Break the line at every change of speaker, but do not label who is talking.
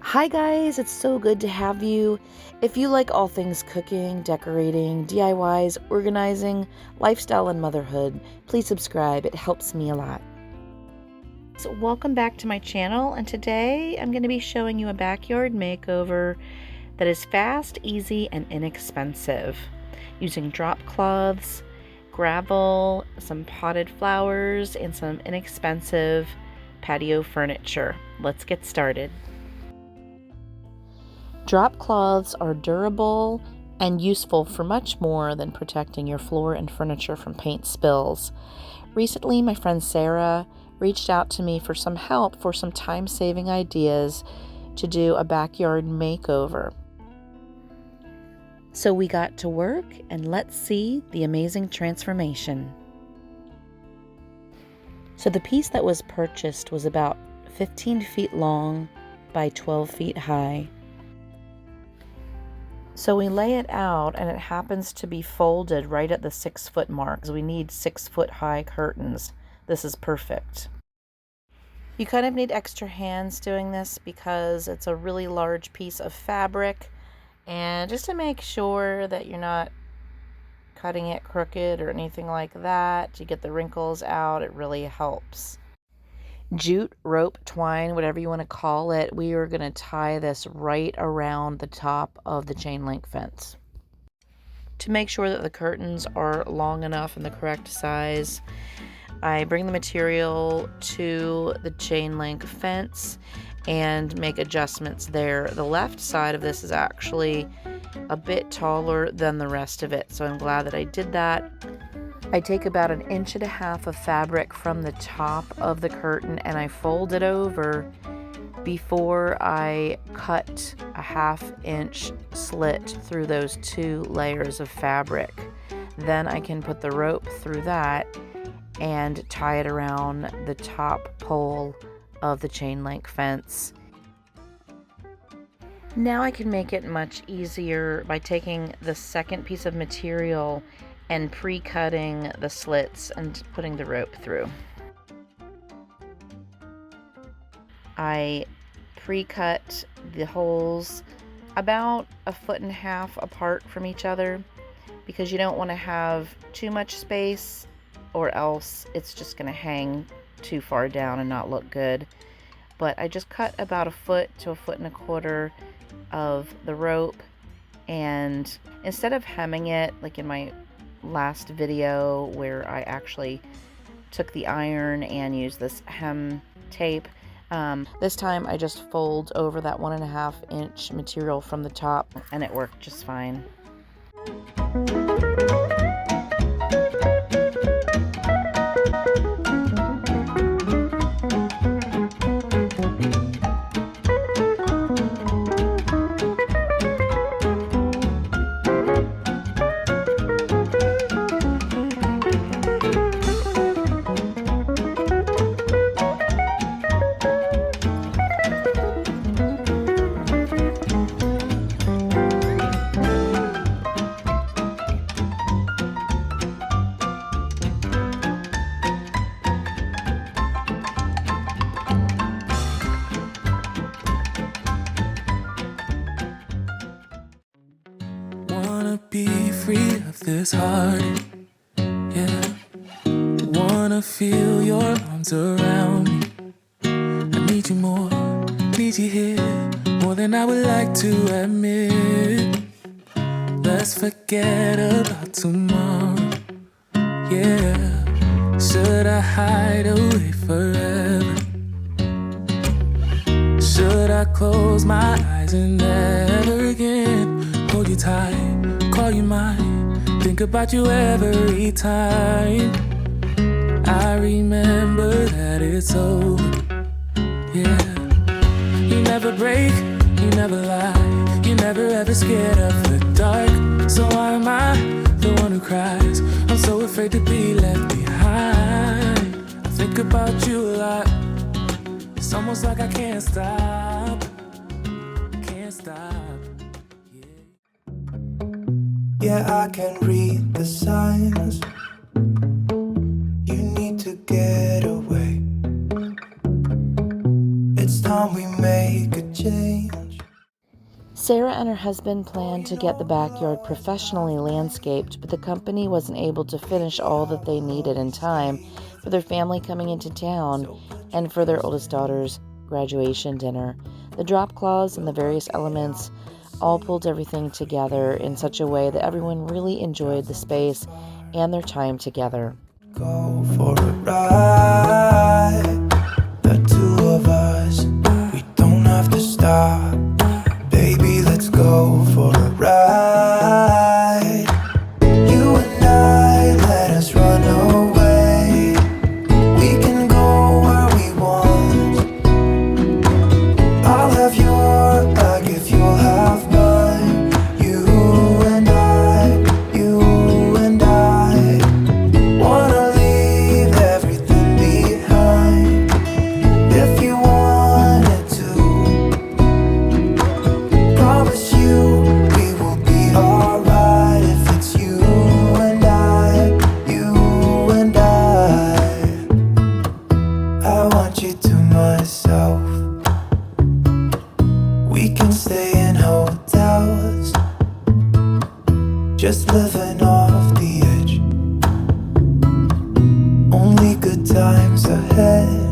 Hi guys, it's so good to have you. If you like all things cooking, decorating, DIYs, organizing, lifestyle, and motherhood, please subscribe. It helps me a lot. So welcome back to my channel, and today I'm going to be showing you a backyard makeover that is fast, easy, and inexpensive, using drop cloths, gravel, some potted flowers, and some inexpensive patio furniture. Let's get started. Drop cloths are durable and useful for much more than protecting your floor and furniture from paint spills. Recently, my friend Sarah reached out to me for some help for some time-saving ideas to do a backyard makeover. So we got to work, and let's see the amazing transformation. So the piece that was purchased was about 15 feet long by 12 feet high. So we lay it out, and it happens to be folded right at the 6-foot mark. So we need 6-foot high curtains. This is perfect. You kind of need extra hands doing this because it's a really large piece of fabric, and just to make sure that you're not cutting it crooked or anything like that, to get the wrinkles out, it really helps. Jute, rope, twine, whatever you want to call it, we are going to tie this right around the top of the chain link fence. To make sure that the curtains are long enough and the correct size, I bring the material to the chain link fence and make adjustments there. The left side of this is actually a bit taller than the rest of it, so I'm glad that I did that. I take about 1.5 inches of fabric from the top of the curtain and I fold it over before I cut a 1/2 inch slit through those 2 layers of fabric. Then I can put the rope through that and tie it around the top pole of the chain link fence. Now I can make it much easier by taking the second piece of material and pre-cutting the slits and putting the rope through. I pre-cut the holes about 1.5 feet apart from each other because you don't want to have too much space, or else it's just going to hang too far down and not look good. But I just cut about 1 foot to 1.25 feet of the rope, and instead of hemming it like in my last video where I actually took the iron and used this hem tape, this time I just fold over that 1.5 inch material from the top, and it worked just fine.
Wanna be free of this heart, yeah. Wanna feel your arms around me. I need you more, need you here, more than I would like to admit. Let's forget about tomorrow, yeah. Should I hide away forever? Should I close my eyes and never again hold you tight, call you mine, think about you every time I remember that it's over, yeah. You never break, you never lie, you never ever scared of the dark. So why am I the one who cries? I'm so afraid to be left behind. I think about you a lot. It's almost like I can't stop, can't stop.
Yeah, I can read the signs. You need to get away. It's time we make a change. change.
Sarah and her husband planned to get the backyard professionally landscaped, but the company wasn't able to finish all that they needed in time for their family coming into town and for their oldest daughter's graduation dinner. The drop cloths and the various elements all pulled everything together in such a way that everyone really enjoyed the space and their time together.
Go for a ride, the two of us, we don't have to stop. Baby, let's go for a ride. You and I, let us run away. We can go where we want. I'll have your bag if you'll have mine. You and I wanna leave everything behind. If you wanted to, promise you we will be alright. If it's you and I want you to myself. We can stay in hotels, just living off the edge. Only good times ahead.